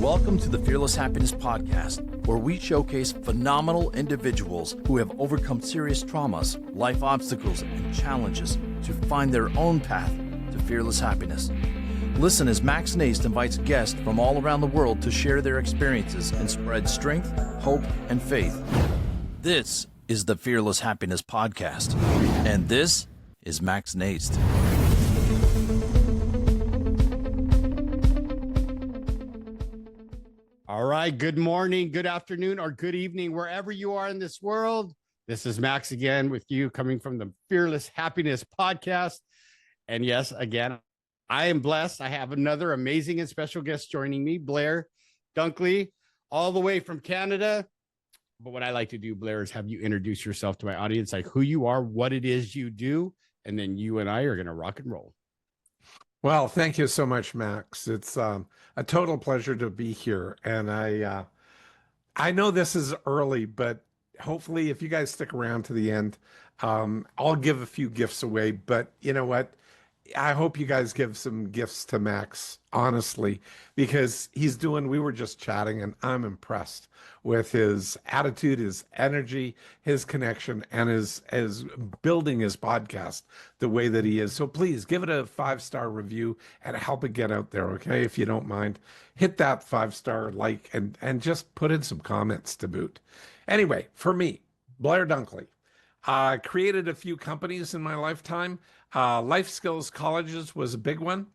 Welcome to the Fearless Happiness Podcast, where we showcase phenomenal individuals who have overcome serious traumas, life obstacles, and challenges to find their own path to fearless happiness. Listen as Max Naist invites guests from all around the world to share their experiences and spread strength, hope, and faith. This is the Fearless Happiness Podcast, and this is Max Naist. All right. Good morning, good afternoon, or good evening, wherever you are in this world. This is Max again with you, coming from the Fearless Happiness Podcast. And yes, again, I am blessed. I have another amazing and special guest joining me, Blair Dunkley, all the way from Canada. But what I like to do, Blair, is have you introduce yourself to my audience, like who you are, what it is you do, and then you and I are going to rock and roll. Well, thank you so much, Max. It's a total pleasure to be here. And I know this is early, but hopefully if you guys stick around to the end, I'll give a few gifts away. But you know what? I hope you guys give some gifts to Max, honestly, because we were just chatting and I'm impressed with his attitude, his energy, his connection, and his building his podcast the way that he is. So please give it a 5-star review and help it get out there, okay? If you don't mind, hit that 5-star like and just put in some comments to boot. Anyway, for me, Blair Dunkley, created a few companies in my lifetime. Life Skills Colleges was a big one.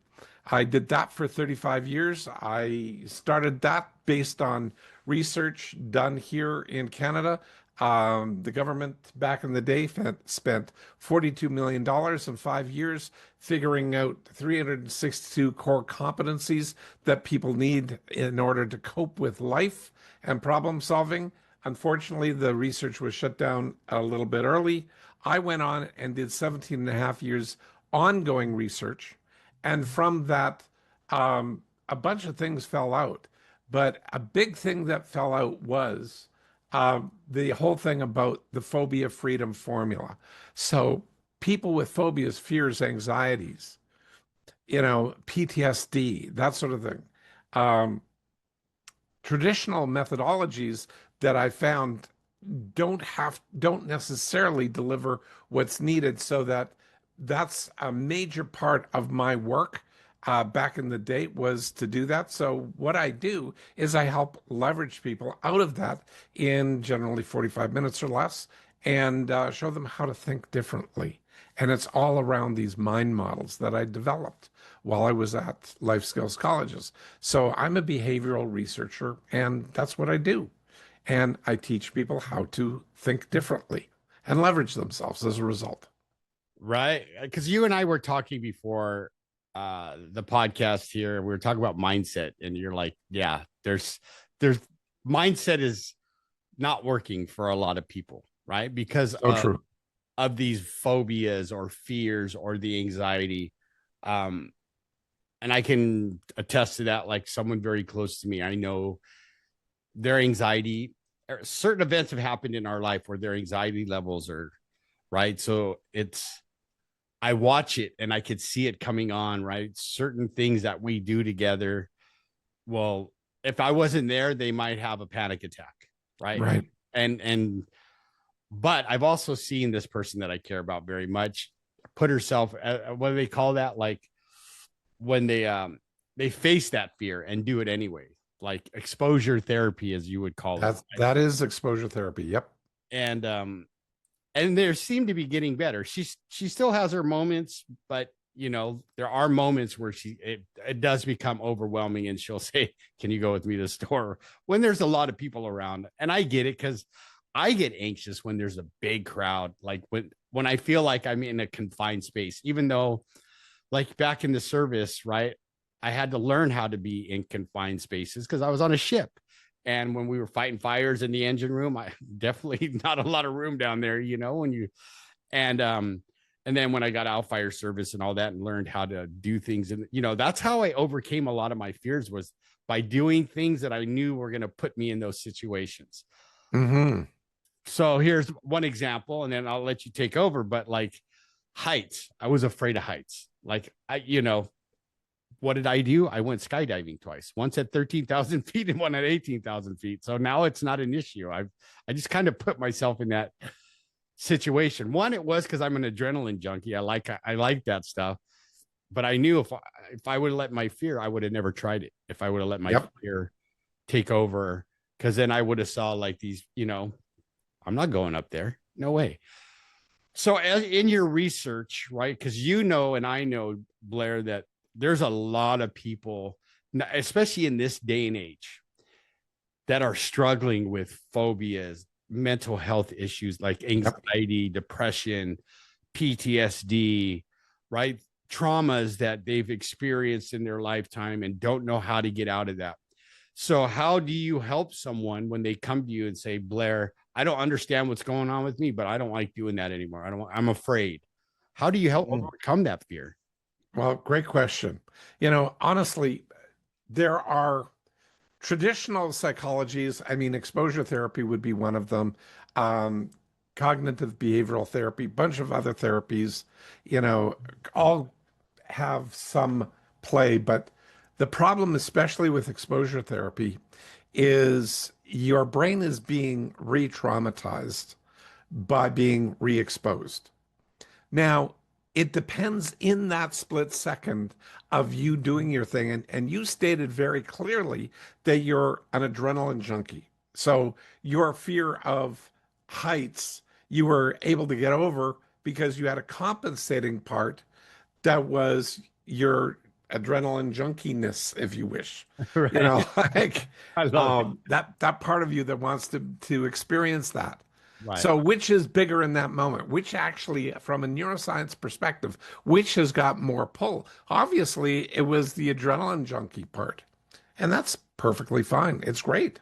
I did that for 35 years. I started that based on research done here in Canada. The government back in the day spent $42 million in 5 years figuring out 362 core competencies that people need in order to cope with life and problem solving. Unfortunately, the research was shut down a little bit early. I went on and did 17 and a half years ongoing research. And from that, a bunch of things fell out. But a big thing that fell out was the whole thing about the phobia freedom formula. So people with phobias, fears, anxieties, PTSD, that sort of thing. Traditional methodologies that I found don't necessarily deliver what's needed, so that's a major part of my work back in the day, was to do that. So what I do is I help leverage people out of that in generally 45 minutes or less and show them how to think differently. And it's all around these mind models that I developed while I was at Life Skills Colleges. So I'm a behavioral researcher, and that's what I do. And I teach people how to think differently and leverage themselves as a result. Right. Because you and I were talking before the podcast here. We were talking about mindset, and you're like, yeah, there's mindset is not working for a lot of people, right? Because of these phobias or fears or the anxiety. And I can attest to that, like someone very close to me. I know their anxiety, certain events have happened in our life where their anxiety levels are right. So I watch it and I could see it coming on, right? Certain things that we do together. Well, if I wasn't there, they might have a panic attack. Right. Right. But I've also seen this person that I care about very much put herself, what do they call that? Like when they face that fear and do it anyway. Like exposure therapy, as you would call it. That is exposure therapy. Yep. And there seem to be getting better. She still has her moments, but there are moments where it does become overwhelming, and she'll say, "Can you go with me to the store?" When there's a lot of people around. And I get it, because I get anxious when there's a big crowd, like when I feel like I'm in a confined space, even though like back in the service, right? I had to learn how to be in confined spaces because I was on a ship. And when we were fighting fires in the engine room, I definitely not a lot of room down there, and then when I got out fire service and all that and learned how to do things. And, that's how I overcame a lot of my fears, was by doing things that I knew were going to put me in those situations. Mm-hmm. So here's one example, and then I'll let you take over. But like heights, I was afraid of heights. Like what did I do? I went skydiving twice, once at 13,000 feet and one at 18,000 feet. So now it's not an issue. I just kind of put myself in that situation. One, it was because I'm an adrenaline junkie. I like that stuff. But I knew if I would have let my fear, I would have never tried it. If I would have let my fear take over, because then I would have saw like these, I'm not going up there. No way. So in your research, right? Because and I know, Blair, that there's a lot of people, especially in this day and age, that are struggling with phobias, mental health issues like anxiety, depression, PTSD, right? Traumas that they've experienced in their lifetime and don't know how to get out of that. So how do you help someone when they come to you and say, Blair, I don't understand what's going on with me, but I don't like doing that anymore. I'm afraid. How do you help overcome that fear? Well, great question. Honestly, there are traditional psychologies. I mean, exposure therapy would be one of them. Cognitive behavioral therapy, bunch of other therapies, all have some play. But the problem, especially with exposure therapy, is your brain is being re-traumatized by being re-exposed. Now, it depends in that split second of you doing your thing. And you stated very clearly that you're an adrenaline junkie. So your fear of heights, you were able to get over because you had a compensating part that was your adrenaline junkiness, if you wish. Right. Like I love that part of you that wants to experience that. Right. So which is bigger in that moment? Which actually, from a neuroscience perspective, which has got more pull? Obviously, it was the adrenaline junkie part. And that's perfectly fine. It's great.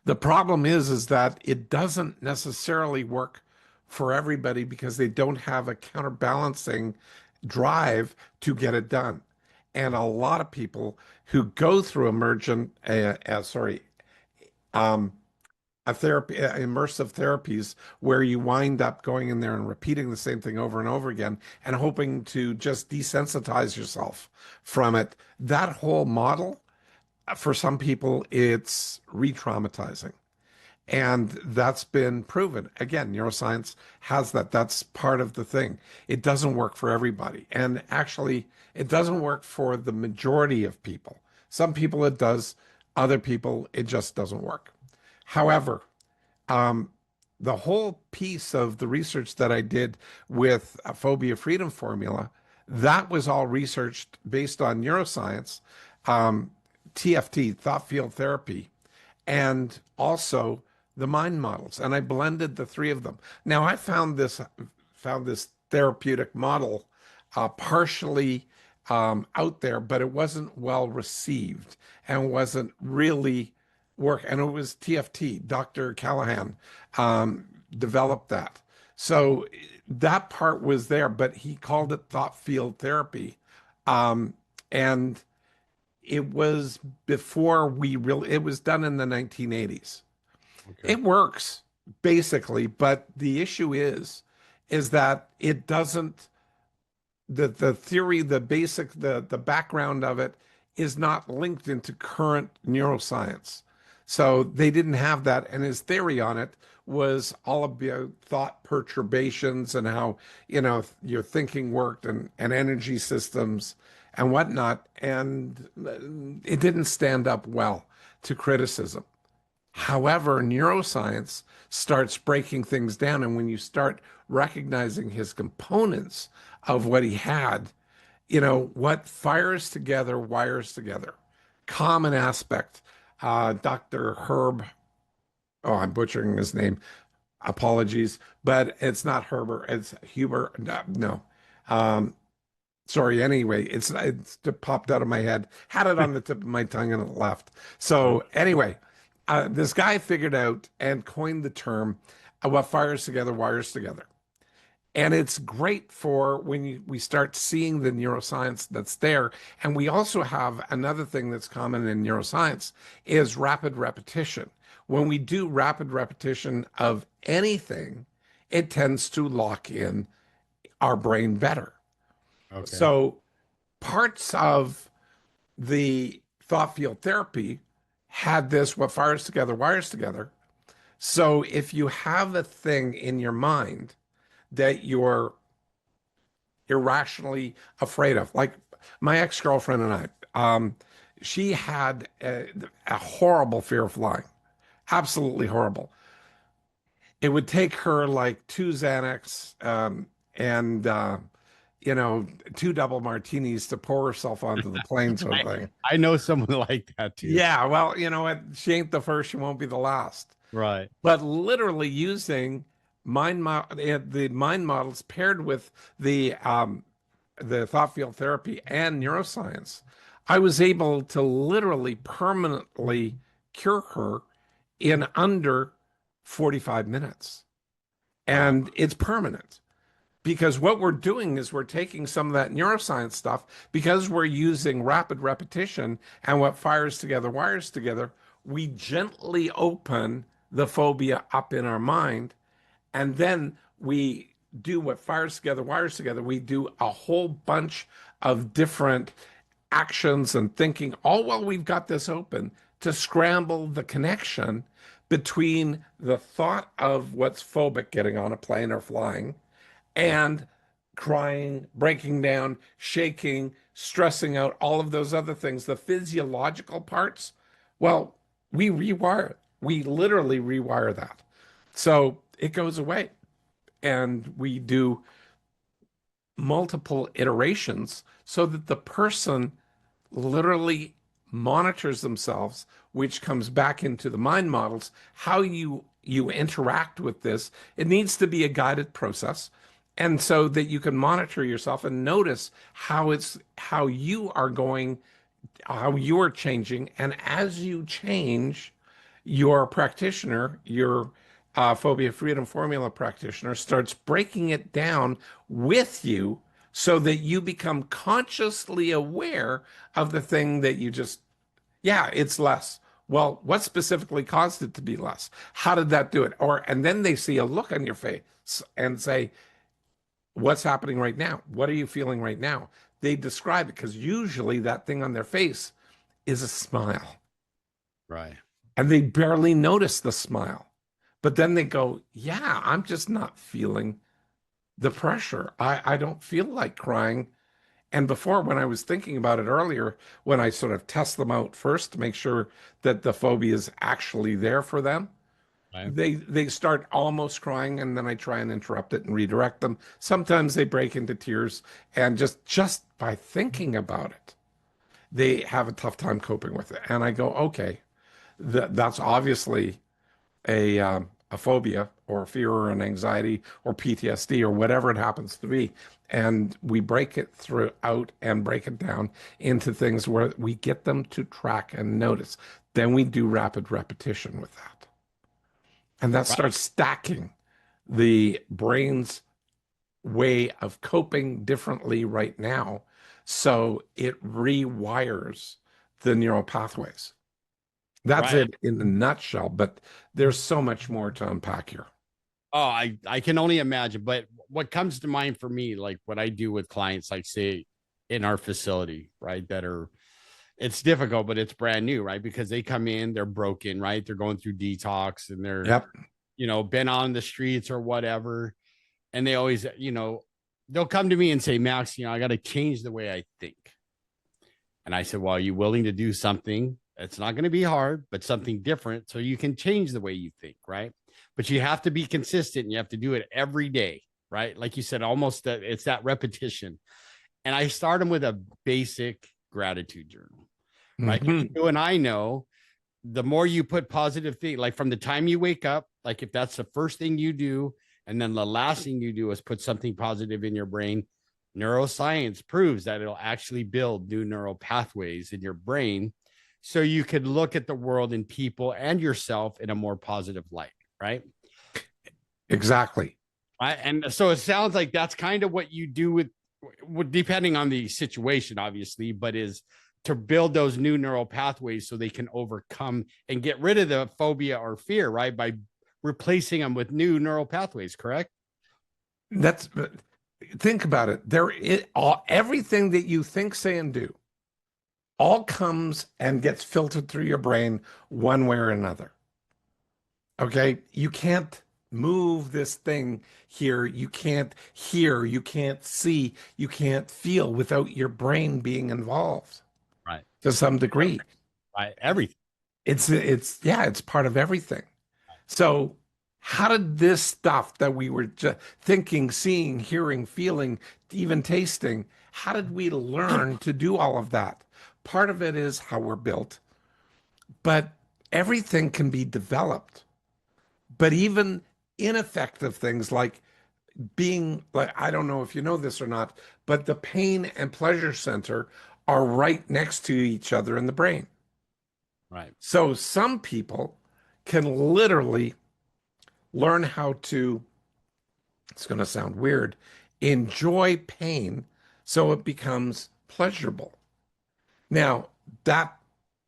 The problem is that it doesn't necessarily work for everybody because they don't have a counterbalancing drive to get it done. And a lot of people who go through immersive therapies where you wind up going in there and repeating the same thing over and over again and hoping to just desensitize yourself from it. That whole model, for some people, it's re-traumatizing. And that's been proven. Again, neuroscience has that. That's part of the thing. It doesn't work for everybody. And actually, it doesn't work for the majority of people. Some people it does, other people it just doesn't work. However, the whole piece of the research that I did with a phobia freedom formula, that was all researched based on neuroscience, TFT, thought field therapy, and also the mind models. And I blended the three of them. Now I found this therapeutic model partially out there, but it wasn't well received and wasn't really work. And it was TFT. Dr. Callahan developed that. So that part was there, but he called it thought field therapy. And it was before it was done in the 1980s. Okay. It works basically, but the issue is that it doesn't, the theory, the background of it is not linked into current neuroscience. So they didn't have that. And his theory on it was all about thought perturbations and how, your thinking worked and energy systems and whatnot. And it didn't stand up well to criticism. However, neuroscience starts breaking things down. And when you start recognizing his components of what he had, what fires together, wires together. Common aspect. Dr. Herb, I'm butchering his name. Apologies, but it's not Herbert. It's Huber. No. Sorry. Anyway, it's popped out of my head. Had it on the tip of my tongue and it left. So anyway, this guy figured out and coined the term, what fires together, wires together. And it's great for when we start seeing the neuroscience that's there. And we also have another thing that's common in neuroscience is rapid repetition. When we do rapid repetition of anything, it tends to lock in our brain better. Okay. So parts of the thought field therapy had this, what fires together, wires together. So if you have a thing in your mind that you're irrationally afraid of, like my ex-girlfriend and she had a horrible fear of flying, absolutely horrible. It would take her like two Xanax and you know, two double martinis to pour herself onto the plane, sort of thing. I know someone like that too. Yeah, well, you know what? She ain't the first, she won't be the last. Right. But literally using the mind models paired with the thought field therapy and neuroscience, I was able to literally permanently cure her in under 45 minutes. Wow. And it's permanent because what we're doing is we're taking some of that neuroscience stuff because we're using rapid repetition and what fires together wires together. We gently open the phobia up in our mind, and then we do what fires together wires together. We do a whole bunch of different actions and thinking, all while we've got this open to scramble the connection between the thought of what's phobic, getting on a plane or flying, and crying, breaking down, shaking, stressing out, all of those other things, the physiological parts. Well, we rewire it. We literally rewire that. So it goes away. And we do multiple iterations so that the person literally monitors themselves, which comes back into the mind models, how you interact with this. It needs to be a guided process. And so that you can monitor yourself and notice how you are going, how you are changing. And as you change, your practitioner, your phobia freedom formula practitioner starts breaking it down with you so that you become consciously aware of the thing that you just, yeah, it's less. Well, what specifically caused it to be less? How did that do it? And then they see a look on your face and say, what's happening right now? What are you feeling right now? They describe it because usually that thing on their face is a smile. Right. And they barely notice the smile. But then they go, yeah, I'm just not feeling the pressure. I don't feel like crying. And before, when I was thinking about it earlier, when I sort of test them out first to make sure that the phobia is actually there for them, Right. they start almost crying, and then I try and interrupt it and redirect them. Sometimes they break into tears, and just by thinking about it, they have a tough time coping with it. And I go, okay, that's obviously a phobia or a fear or an anxiety or PTSD or whatever it happens to be. And we break it out and break it down into things where we get them to track and notice. Then we do rapid repetition with that. And that starts stacking the brain's way of coping differently right now. So it rewires the neural pathways. That's Right. it in a nutshell, but there's so much more to unpack here. Oh, I can only imagine. But what comes to mind for me, like what I do with clients, like say in our facility, right, that are, it's difficult, but it's brand new, right? Because they come in, they're broken, right? They're going through detox and they're, Yep. Been on the streets or whatever. And they always, they'll come to me and say, Max, I got to change the way I think. And I said, well, are you willing to do something? It's not going to be hard, but something different so you can change the way you think, right? But you have to be consistent and you have to do it every day, right? Like you said, almost it's that repetition. And I start them with a basic gratitude journal, right? Mm-hmm. You and I know the more you put positive things, like from the time you wake up, like if that's the first thing you do, and then the last thing you do is put something positive in your brain, neuroscience proves that it'll actually build new neural pathways in your brain so you could look at the world and people and yourself in a more positive light, right? Exactly. Right. And so it sounds like that's kind of what you do with depending on the situation, obviously, but is to build those new neural pathways so they can overcome and get rid of the phobia or fear, right? By replacing them with new neural pathways, correct? think about it. Everything that you think, say, and do all comes and gets filtered through your brain one way or another. Okay? You can't move this thing here. You can't hear, you can't see, you can't feel without your brain being involved Right. to some degree. Right. Everything. It's part of everything. So how did this stuff that we were just thinking, seeing, hearing, feeling, even tasting, how did we learn to do all of that? Part of it is how we're built, but everything can be developed. But even ineffective things like being like, I don't know if you know this or not, but the pain and pleasure center are right next to each other in the brain. Right. So some people can literally learn how to, it's going to sound weird, enjoy pain so it becomes pleasurable. Now, that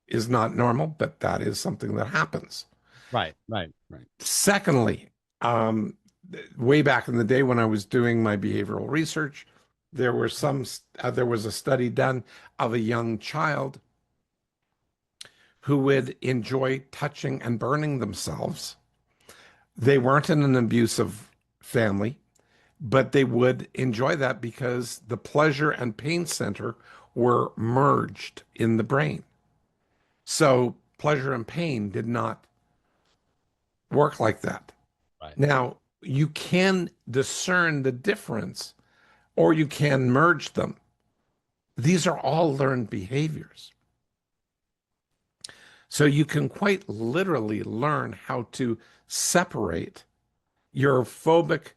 is not normal, but that is something that happens. Right. Right. Right. Secondly, way back in the day when I was doing my behavioral research, there was a study done of a young child who would enjoy touching and burning themselves. They weren't in an abusive family, but they would enjoy that because the pleasure and pain center were merged in the brain. So pleasure and pain did not work like that. Right. Now, you can discern the difference or you can merge them. These are all learned behaviors. So you can quite literally learn how to separate your phobic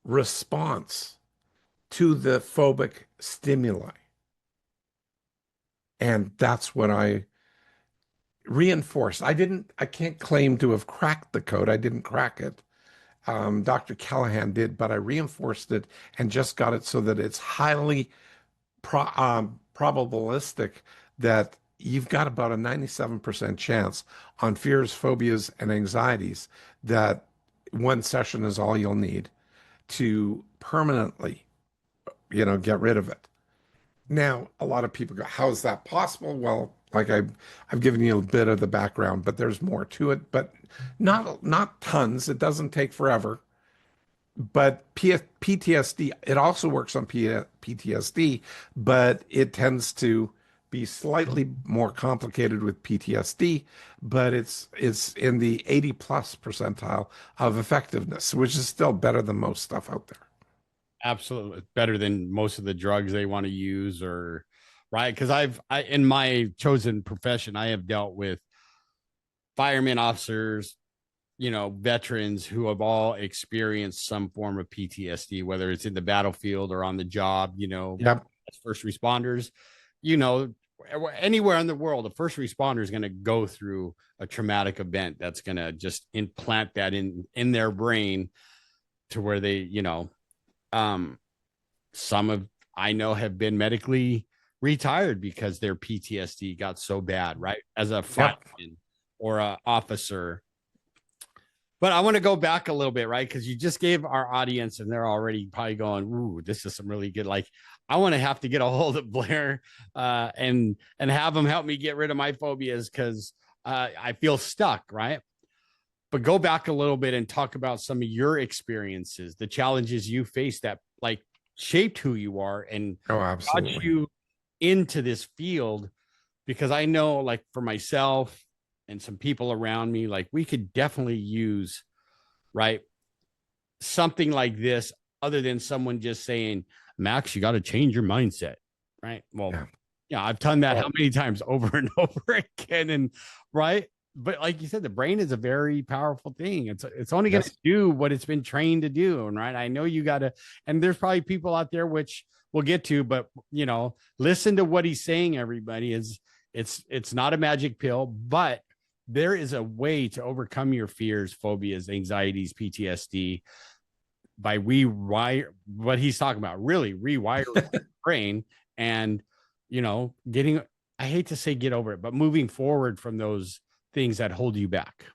response to the phobic stimuli. And that's what I reinforce. I can't claim to have cracked the code. I didn't crack it. Dr. Callahan did, but I reinforced it and just got it so that it's highly probabilistic that you've got about a 97% chance on fears, phobias, and anxieties that one session is all you'll need to permanently, get rid of it. Now, a lot of people go, how is that possible? Well, like I've given you a bit of the background, but there's more to it, but not tons. It doesn't take forever. But PTSD, it also works on PTSD, but it tends to be slightly more complicated with PTSD, but it's in the 80 plus percentile of effectiveness, which is still better than most stuff out there. Absolutely. Better than most of the drugs they want to use, or right. Cause I in my chosen profession, I have dealt with firemen, officers, veterans who have all experienced some form of PTSD, whether it's in the battlefield or on the job, Yep. as first responders, anywhere in the world, a first responder is going to go through a traumatic event that's going to just implant that in their brain to where they, some of I know have been medically retired because their PTSD got so bad, right? As a fireman or an officer. But I want to go back a little bit, right? Because you just gave our audience, and they're already probably going, "Ooh, this is some really good." Like, I want to have to get a hold of Blair and have him help me get rid of my phobias because I feel stuck, right? But go back a little bit and talk about some of your experiences, the challenges you faced that like shaped who you are and got you into this field. Because I know, like for myself and some people around me, like we could definitely use, right, something like this other than someone just saying, Max, you got to change your mindset, right? Well, yeah, I've done that how many times over and over again, and right. But like you said, the brain is a very powerful thing. It's only going to do what it's been trained to do. And right, I know you got to, and there's probably people out there, which we'll get to, but listen to what he's saying. Everybody it's not a magic pill, but there is a way to overcome your fears, phobias, anxieties, PTSD by what he's talking about, really rewire the brain and, getting, I hate to say get over it, but moving forward from those things that hold you back.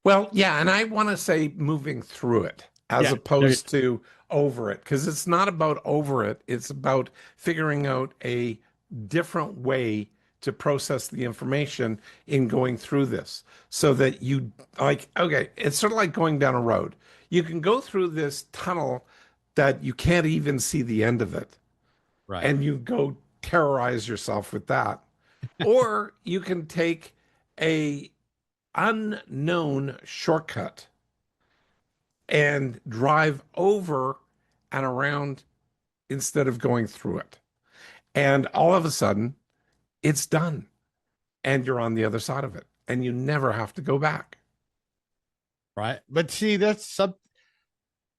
Well, yeah. And I want to say moving through it as opposed to over it, because it's not about over it. It's about figuring out a different way to process the information in going through this so that you like, okay, it's sort of like going down a road. You can go through this tunnel that you can't even see the end of it, Right. and you go terrorize yourself with that. Or you can take a unknown shortcut and drive over and around instead of going through it. And all of a sudden, it's done. And you're on the other side of it. And you never have to go back. Right. But see,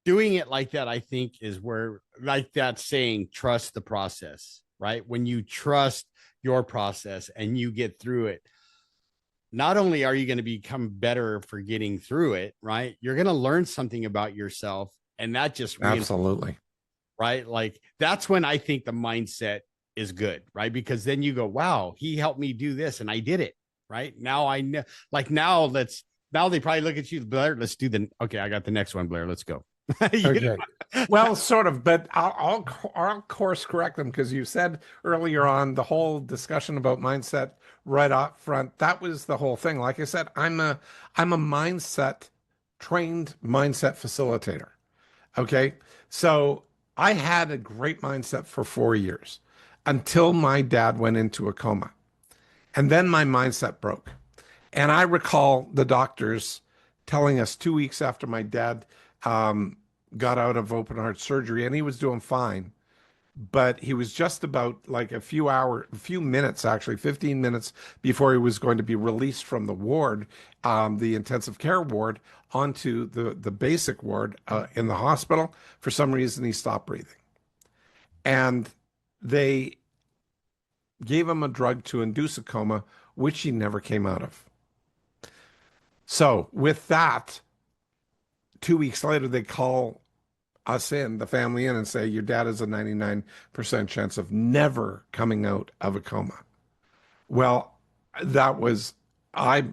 doing it like that, I think, is where, like that saying, trust the process, right? When you trust your process and you get through it, not only are you going to become better for getting through it, right? You're going to learn something about yourself. And that just Absolutely. right? Like that's when I think the mindset is good, right? Because then you go, wow, he helped me do this and I did it, right? Now I know, like now they probably look at you, Blair, let's do okay, I got the next one, Blair, let's go. Okay. Well, sort of, but I'll course correct them, because you said earlier on the whole discussion about mindset right up front. That was the whole thing. Like I said, I'm a trained mindset facilitator. Okay. So I had a great mindset for 4 years until my dad went into a coma. And then my mindset broke. And I recall the doctors telling us 2 weeks after my dad got out of open heart surgery, and he was doing fine, but he was just about like a few minutes, actually 15 minutes before he was going to be released from the ward, the intensive care ward, onto the basic ward in the hospital. For some reason, he stopped breathing. And they gave him a drug to induce a coma, which he never came out of. So with that, 2 weeks later, they call us in, the family in, and say, your dad has a 99% chance of never coming out of a coma. Well, I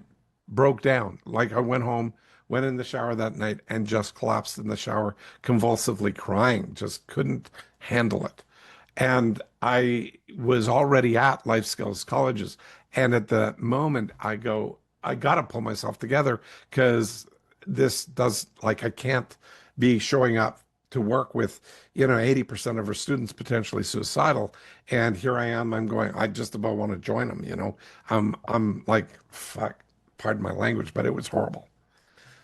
broke down. Like I went home, went in the shower that night and just collapsed in the shower, convulsively crying, just couldn't handle it. And I was already at life skills colleges. And at the moment I go, I got to pull myself together, because I can't be showing up to work with, 80% of our students potentially suicidal. And here I am, I just about want to join them, I'm like, fuck, pardon my language, but it was horrible.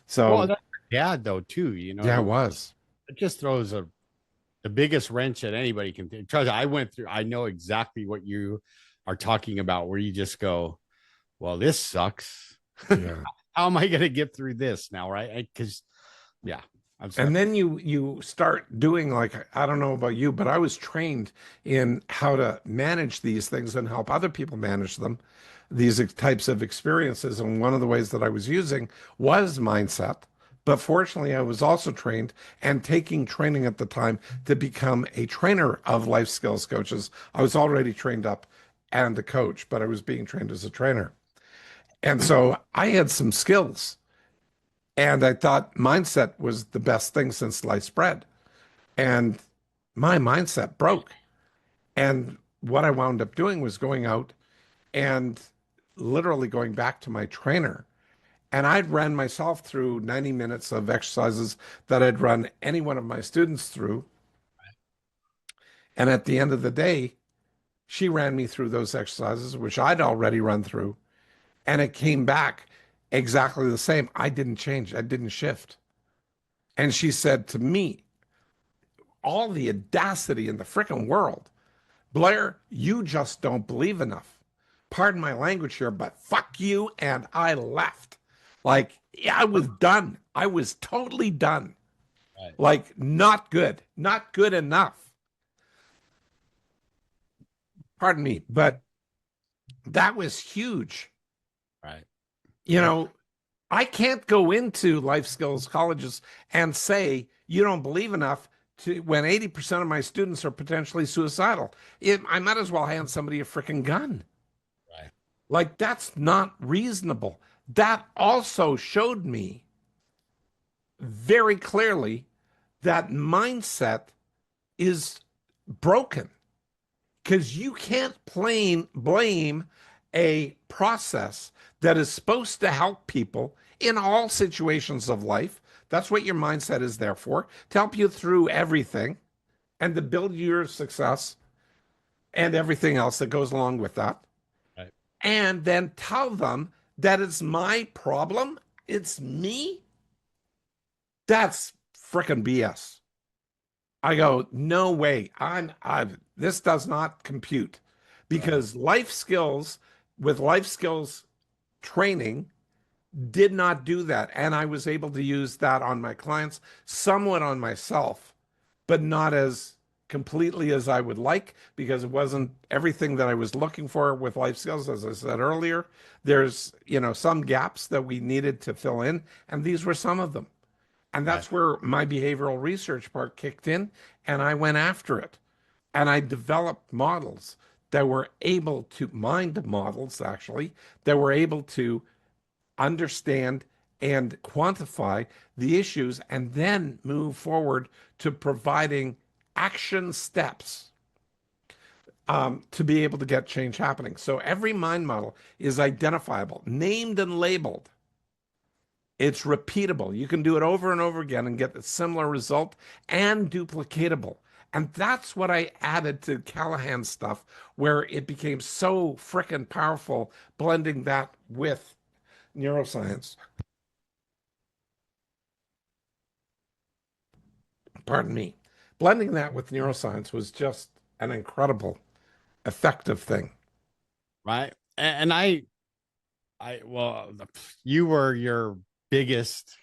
So, well, that's dad though, too, yeah, it was. it just throws the biggest wrench that anybody can think. Trust me, I know exactly what you are talking about, where you just go, well, this sucks. Yeah. How am I going to get through this now? Right. Because, yeah. And then you start doing, like, I don't know about you, but I was trained in how to manage these things and help other people manage them, these types of experiences. And one of the ways that I was using was mindset. But fortunately, I was also trained and taking training at the time to become a trainer of life skills coaches. I was already trained up and a coach, but I was being trained as a trainer. And so I had some skills. And I thought mindset was the best thing since sliced bread. And my mindset broke. And what I wound up doing was going out and literally going back to my trainer. And I'd ran myself through 90 minutes of exercises that I'd run any one of my students through. And at the end of the day, she ran me through those exercises, which I'd already run through. And it came back exactly the same. I didn't change. I didn't shift. And she said to me, all the audacity in the freaking world, Blair, you just don't believe enough. Pardon my language here, but fuck you. And I left. Like, yeah, I was done. I was totally done. Right. Like, not good enough. Pardon me, but that was huge. Right. I can't go into life skills colleges and say, you don't believe enough, when 80% of my students are potentially suicidal. I might as well hand somebody a freaking gun. Right. Like, that's not reasonable. That also showed me very clearly that mindset is broken, because you can't blame a process that is supposed to help people in all situations of life. That's what your mindset is there for, to help you through everything and to build your success and everything else that goes along with that. Right. And then tell them that it's my problem, it's me. That's freaking BS. I go, no way. This does not compute, because life skills with life skills training did not do that. And I was able to use that on my clients, somewhat on myself, but not as completely as I would like, because it wasn't everything that I was looking for with life skills. As I said earlier, there's, some gaps that we needed to fill in, and these were some of them. And Right. that's where my behavioral research part kicked in, and I went after it. And I developed models that were able to, mind models actually, that were able to understand and quantify the issues, and then move forward to providing action steps to be able to get change happening. So every mind model is identifiable, named and labeled. It's repeatable. You can do it over and over again and get a similar result, and duplicatable. And that's what I added to Callahan's stuff, where it became so frickin' powerful, blending that with neuroscience. Pardon me. Blending that with neuroscience was just an incredible, effective thing. Right. And well, you were your biggest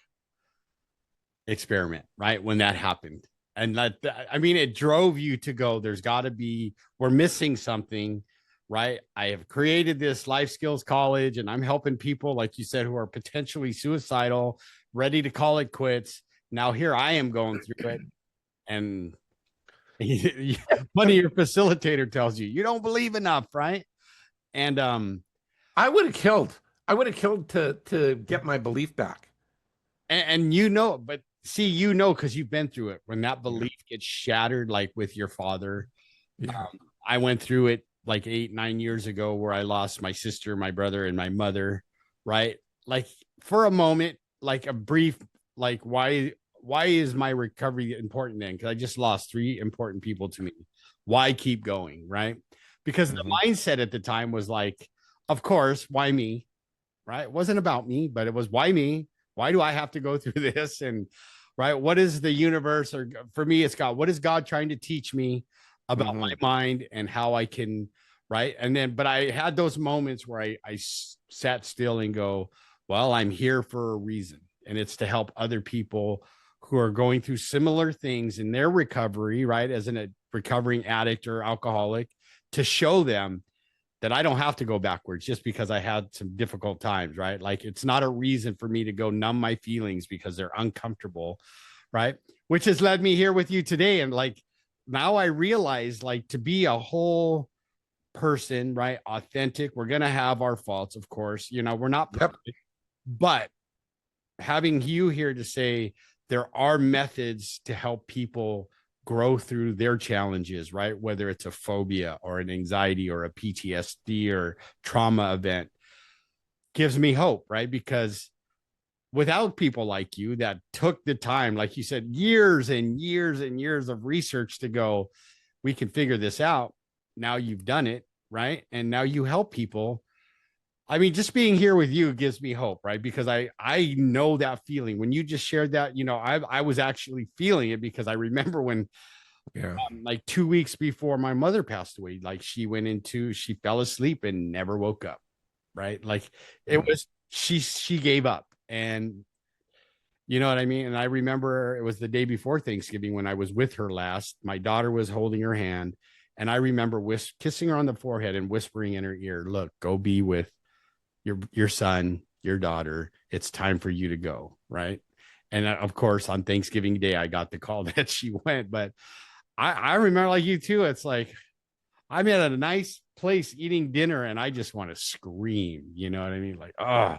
experiment, right? When that happened. And it drove you to go, there's got to be, we're missing something, right? I have created this life skills college, and I'm helping people, like you said, who are potentially suicidal, ready to call it quits. Now here I am going through it. And one of your facilitator tells you, you don't believe enough, right? And I would have killed. To get my belief back. And but see, because you've been through it, when that belief gets shattered, like with your father. Yeah. I went through it like 8-9 years ago, where I lost my sister, my brother, and my mother, right? Like for a moment, like a brief, like why is my recovery important then? Because I just lost 3 important people to me. Why keep going, right? Because the mindset at the time was like, of course, why me? Right? It wasn't about me, but it was, why me? Why do I have to go through this? And right, what is the universe, or for me, it's God. What is God trying to teach me about my mind and how I can, right? And then, but I had those moments where I sat still and go, well, I'm here for a reason. And it's to help other people who are going through similar things in their recovery, right? As a recovering addict or alcoholic, to show them that I don't have to go backwards just because I had some difficult times, right? Like it's not a reason for me to go numb my feelings because they're uncomfortable, right? Which has led me here with you today. And like, now I realize, like, to be a whole person, right? Authentic. We're going to have our faults, of course. We're not perfect, but having you here to say there are methods to help people grow through their challenges, right? Whether it's a phobia or an anxiety or a PTSD or trauma event, gives me hope, right? Because without people like you that took the time, like you said, years and years and years of research to go, we can figure this out. Now you've done it, right? And now you help people. I mean, just being here with you gives me hope, right? Because I know that feeling when you just shared that. I was actually feeling it, because I remember when, like 2 weeks before my mother passed away, like she fell asleep and never woke up, right? Like it was, she gave up, and you know what I mean? And I remember it was the day before Thanksgiving when I was with her last. My daughter was holding her hand, and I remember kissing her on the forehead and whispering in her ear, look, go be with your son, your daughter. It's time for you to go, right? And of course, on Thanksgiving Day, I got the call that she went. But I remember, like you too, it's like I'm at a nice place eating dinner and I just want to scream. You know what I mean? Like, oh.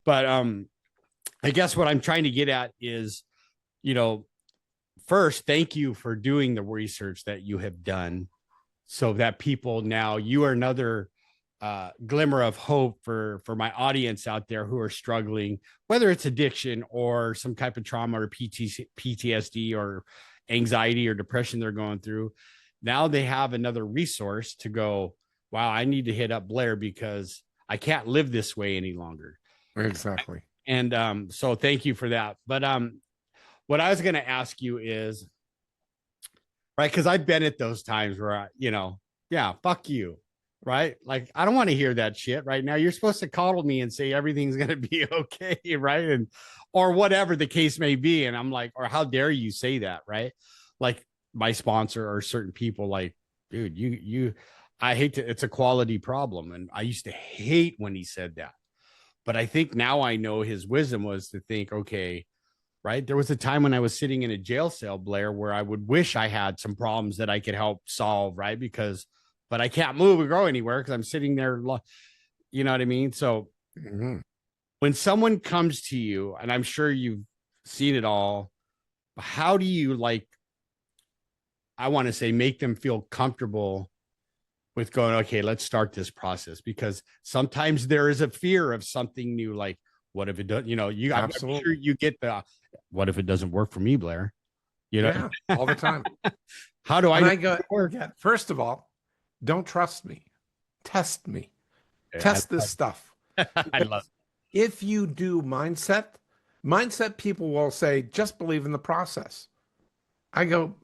But I guess what I'm trying to get at is, you know, first, thank you for doing the research that you have done so that people now, you are another glimmer of hope for my audience out there who are struggling, whether it's addiction or some type of trauma or PTSD or anxiety or depression they're going through. Now they have another resource to go, wow, I need to hit up Blair because I can't live this way any longer. Exactly. And so thank you for that. But what I was going to ask you is, right, because I've been at those times where yeah, fuck you, right? Like, I don't want to hear that shit right now. You're supposed to coddle me and say everything's going to be okay, right? And or whatever the case may be. And I'm like, or how dare you say that, right? Like my sponsor or certain people, like, dude, I hate to, it's a quality problem. And I used to hate when he said that. But I think now I know his wisdom was to think, okay, right? There was a time when I was sitting in a jail cell, Blair, where I would wish I had some problems that I could help solve, right? But I can't move or go anywhere because I'm sitting there, you know what I mean? So when someone comes to you, and I'm sure you've seen it all, how do you, like, I want to say, make them feel comfortable with going, okay, let's start this process? Because sometimes there is a fear of something new. Like, what if it does, I'm sure you get what if it doesn't work for me, Blair? Yeah, all the time. How do I go? First of all, don't trust me. Test me. Test this stuff. I love it. If you do mindset people will say, just believe in the process. I go,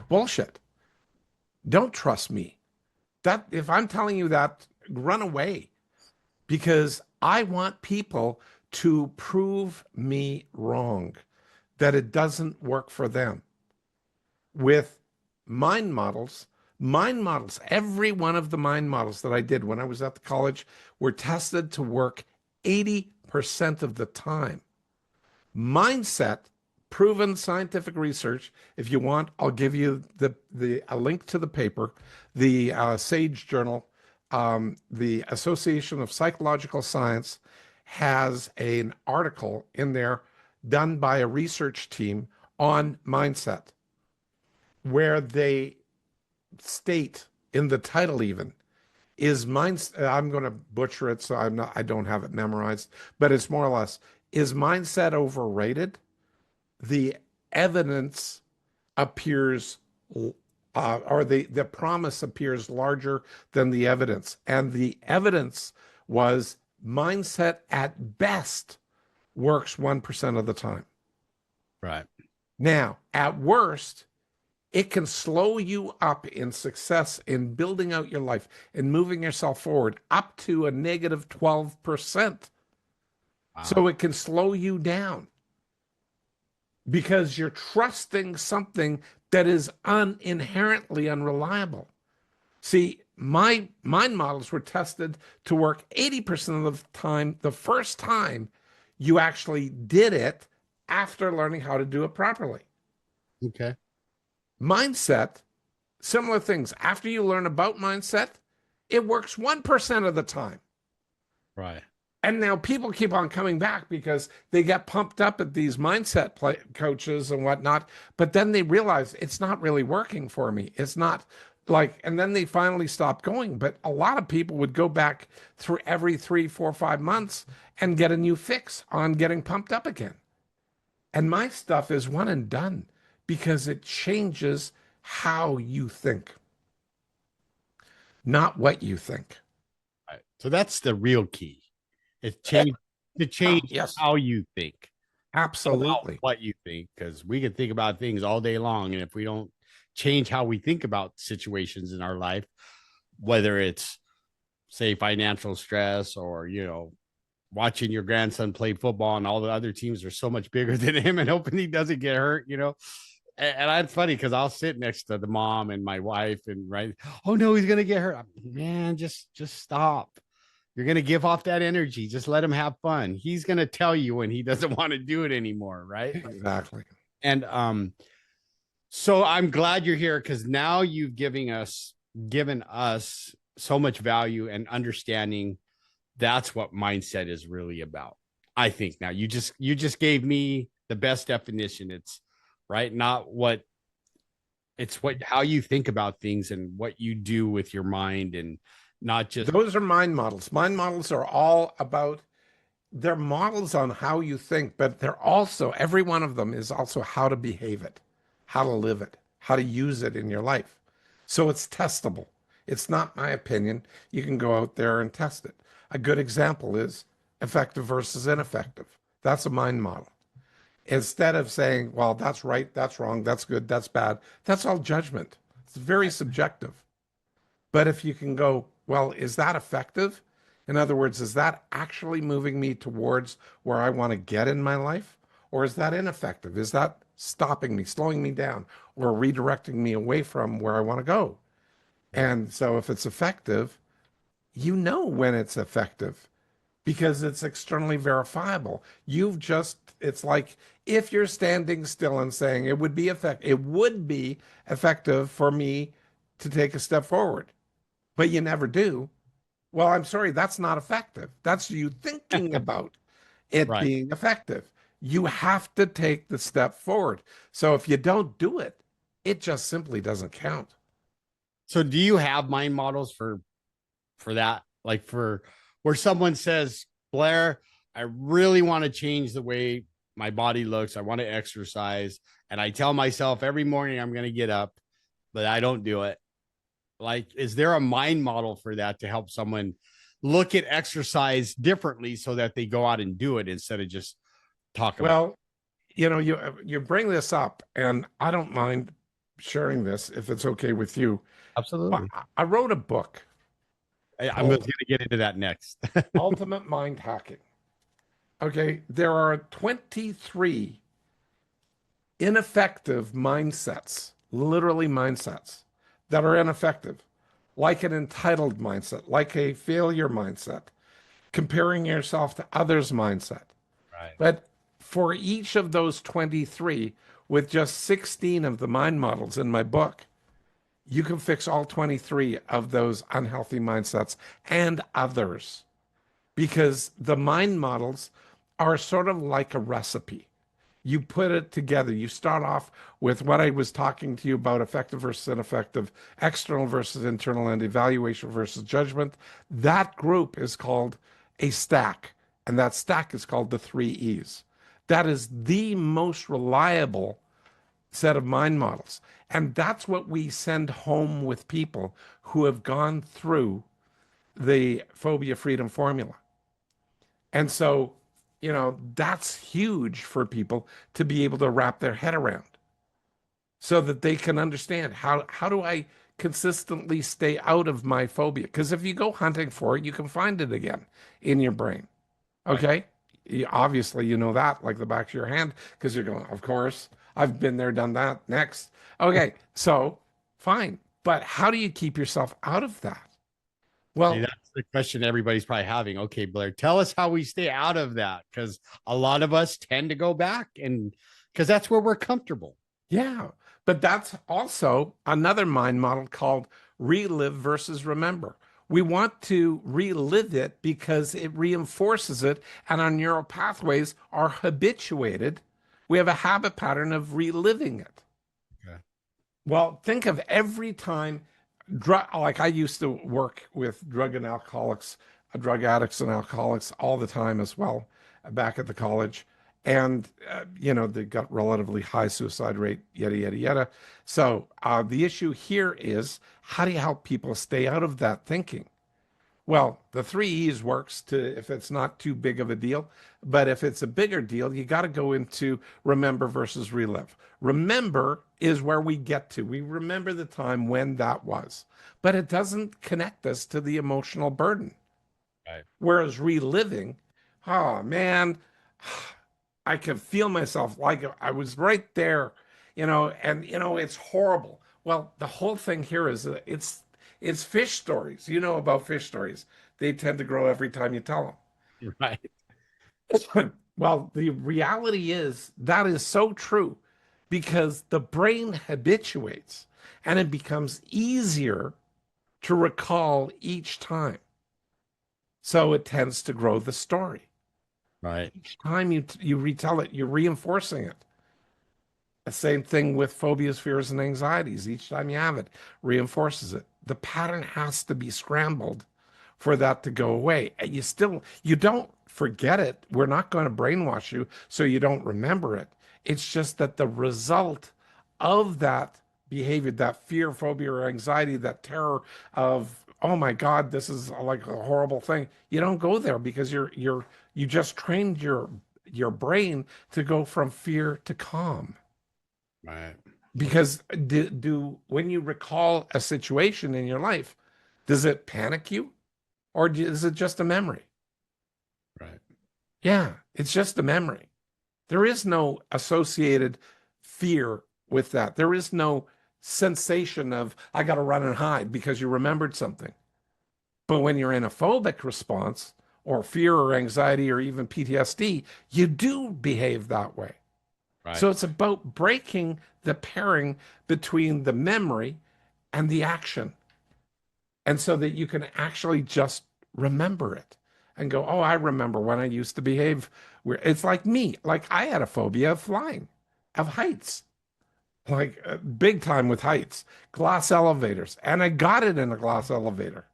bullshit. Don't trust me. That if I'm telling you that, run away, because I want people to prove me wrong, that it doesn't work for them. With mind models, every one of the mind models that I did when I was at the college were tested to work 80% of the time. Mindset, proven scientific research. If you want, I'll give you a link to the paper, the SAGE journal. The Association of Psychological Science has an article in there done by a research team on mindset, where they state in the title, even, is mindset, I'm going to butcher it, so I don't have it memorized, but it's more or less, is mindset overrated? The evidence appears, or the promise appears larger than the evidence. And the evidence was mindset at best works 1% of the time. Right. Now, at worst, it can slow you up in success in building out your life and moving yourself forward up to a negative 12%. Wow. So it can slow you down because you're trusting something that is inherently unreliable. See, my mind models were tested to work 80% of the time, the first time you actually did it after learning how to do it properly. Okay. Mindset, similar things. After you learn about mindset, it works 1% of the time. Right. And now people keep on coming back because they get pumped up at these mindset coaches and whatnot, but then they realize it's not really working for me. It's not like, and then they finally stop going. But a lot of people would go back through every 3, 4, 5 months and get a new fix on getting pumped up again. And my stuff is one and done because it changes how you think, not what you think. Right. So that's the real key. It's change Yes. how you think. Absolutely. What you think, because we can think about things all day long. And if we don't change how we think about situations in our life, whether it's, say, financial stress or, watching your grandson play football and all the other teams are so much bigger than him and hoping he doesn't get hurt, And I'm funny because I'll sit next to the mom and my wife and oh no, he's gonna get hurt. Man, just stop. You're gonna give off that energy. Just let him have fun. He's gonna tell you when he doesn't want to do it anymore, right? Exactly. And so I'm glad you're here because now you've given us so much value and understanding. That's what mindset is really about. I think now you just gave me the best definition. It's right, not what It's how you think about things and what you do with your mind, and not just Those are mind models. Mind models are all about, they're models on how you think, but they're also, every one of them is also how to behave it, how to live it, how to use it in your life. So it's testable. It's not my opinion. You can go out there and test it. A good example is effective versus ineffective. That's a mind model. Instead of saying, well, that's right, that's wrong, that's good, that's bad, that's all judgment. It's very subjective. But if you can go, well, is that effective? In other words, is that actually moving me towards where I want to get in my life? Or is that ineffective? Is that stopping me, slowing me down, or redirecting me away from where I want to go? And so if it's effective, you know when it's effective because it's externally verifiable. It's like if you're standing still and saying it would be effective for me to take a step forward, but you never do. Well, I'm sorry, that's not effective. That's you thinking about it right. being effective. You have to take the step forward. So if you don't do it, it just simply doesn't count. So do you have mind models for that? Like for where someone says, Blair, I really want to change the way my body looks. I want to exercise. And I tell myself every morning I'm going to get up, but I don't do it. Like, is there a mind model for that to help someone look at exercise differently so that they go out and do it instead of just talk about it? Well, you bring this up, and I don't mind sharing this if it's okay with you. I Absolutely. I wrote a book I'm going called to get into that next. Ultimate Mind Hacking. Okay, there are 23 ineffective mindsets, literally mindsets, that are ineffective, like an entitled mindset, like a failure mindset, comparing yourself to others' mindset. Right. But for each of those 23, with just 16 of the mind models in my book, you can fix all 23 of those unhealthy mindsets and others because the mind models are sort of like a recipe. You put it together. You start off with what I was talking to you about, effective versus ineffective, external versus internal, and evaluation versus judgment. That group is called a stack, and that stack is called the 3 E's. That is the most reliable set of mind models. And that's what we send home with people who have gone through the phobia freedom formula. And so, that's huge for people to be able to wrap their head around so that they can understand how do I consistently stay out of my phobia? Because if you go hunting for it, you can find it again in your brain. Right. Okay. Obviously, you know that like the back of your hand because you're going, of course, I've been there, done that. Next. Okay. So fine. But how do you keep yourself out of that? See, Well, that's the question everybody's probably having. Okay, Blair, tell us how we stay out of that, because a lot of us tend to go back, and because that's where we're comfortable. yeah. But that's also another mind model called relive versus remember. We want to relive it because it reinforces it, and our neural pathways are habituated. We have a habit pattern of reliving it. Okay. Well, think of every time like I used to work with drug addicts and alcoholics all the time as well, back at the college. And, they got relatively high suicide rate, yada, yada, yada. So the issue here is how do you help people stay out of that thinking? Well, the 3 E's works to if it's not too big of a deal, but if it's a bigger deal, you got to go into remember versus relive. Remember is where we get to. We remember the time when that was, but it doesn't connect us to the emotional burden. Right. Whereas reliving, oh man, I can feel myself like I was right there, and it's horrible. Well, the whole thing here is it's fish stories. You know about fish stories. They tend to grow every time you tell Right. them. Well, the reality is that is so true because the brain habituates and it becomes easier to recall each time. So it tends to grow the story. Right. Each time you retell it, you're reinforcing it. The same thing with phobias, fears, and anxieties. Each time you have it, reinforces it. The pattern has to be scrambled for that to go away. And you don't forget it. We're not going to brainwash you so you don't remember it. It's just that the result of that behavior, that fear, phobia, or anxiety, that terror of, oh my God, this is like a horrible thing. You don't go there because you just trained your brain to go from fear to calm. Right. Because when you recall a situation in your life, does it panic you, or is it just a memory? Right. Yeah, it's just a memory. There is no associated fear with that. There is no sensation of, I got to run and hide because you remembered something. But when you're in a phobic response, or fear or anxiety or even PTSD, you do behave that way. Right. So it's about breaking the pairing between the memory and the action. And so that you can actually just remember it and go, oh, I remember when I used to behave where it's like me. Like I had a phobia of flying, of heights, like big time with heights, glass elevators. And I got it in a glass elevator.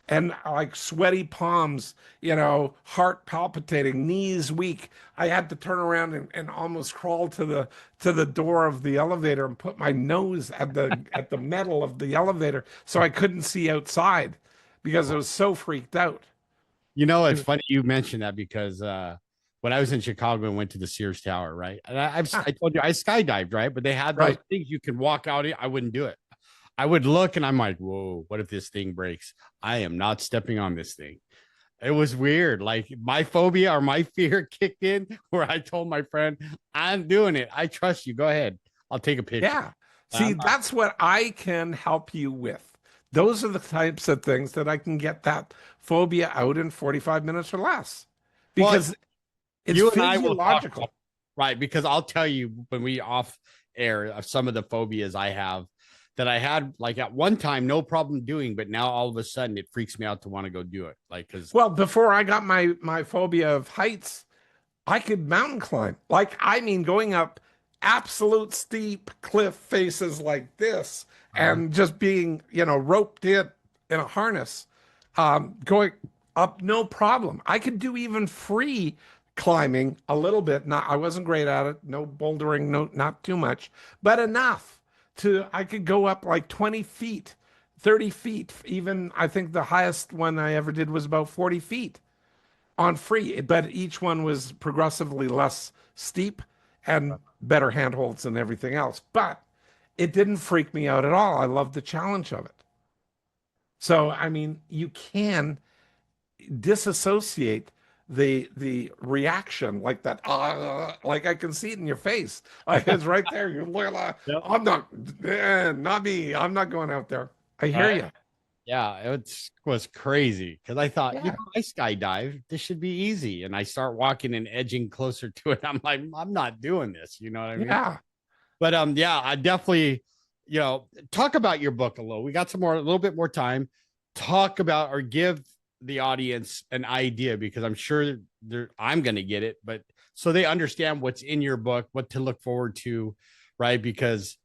And like sweaty palms, heart palpitating, knees weak. I had to turn around and almost crawl to the door of the elevator and put my nose at the metal of the elevator so I couldn't see outside because I was so freaked out. It's funny you mentioned that because when I was in Chicago and went to the Sears Tower, right? And I told you I skydived, right? But they had those things you can walk out in. I wouldn't do it. I would look and I'm like, whoa, what if this thing breaks? I am not stepping on this thing. It was weird. Like my phobia or my fear kicked in where I told my friend, I'm doing it. I trust you. Go ahead. I'll take a picture. Yeah. See, that's what I can help you with. Those are the types of things that I can get that phobia out in 45 minutes or less. Because it's physiological. Right. Because I'll tell you when we off air some of the phobias I have that I had like at one time, no problem doing, but now all of a sudden it freaks me out to want to go do it. Well, before I got my phobia of heights, I could mountain climb. Going up absolute steep cliff faces like this and just being, roped in a harness, going up, no problem. I could do even free climbing a little bit. I wasn't great at it. No bouldering, not too much, but enough. I could go up like 20 feet, 30 feet. Even I think the highest one I ever did was about 40 feet on free, but each one was progressively less steep and better handholds and everything else. But it didn't freak me out at all. I loved the challenge of it. So, you can disassociate the reaction like that, like I can see it in your face, like it's right there. You're like, I'm not me. I'm not going out there. I hear you. Yeah, it was crazy because I thought, I skydive. This should be easy, and I start walking and edging closer to it. I'm like, I'm not doing this. You know what I mean? Yeah. But I definitely, talk about your book a little. We got a little bit more time. Talk about or give the audience an idea because I'm sure I'm going to get it, but so they understand what's in your book, what to look forward to, right? Because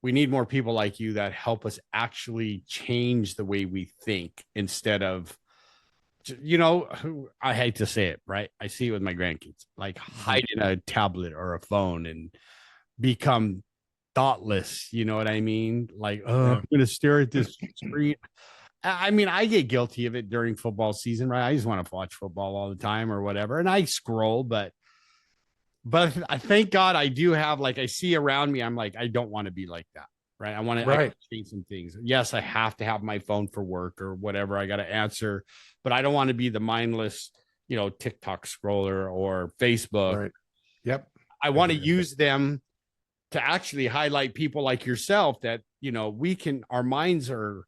we need more people like you that help us actually change the way we think instead of, I hate to say it, right? I see it with my grandkids, like hide in a tablet or a phone and become thoughtless. You know what I mean? Like, I'm going to stare at this screen. I get guilty of it during football season, right? I just want to watch football all the time or whatever. And I scroll, but I thank God I do have, I see around me, I'm like, I don't want to be like that, right? I want to change some things. Yes, I have to have my phone for work or whatever. I got to answer, but I don't want to be the mindless, TikTok scroller or Facebook. Right. Yep. I want to use them to actually highlight people like yourself that, our minds are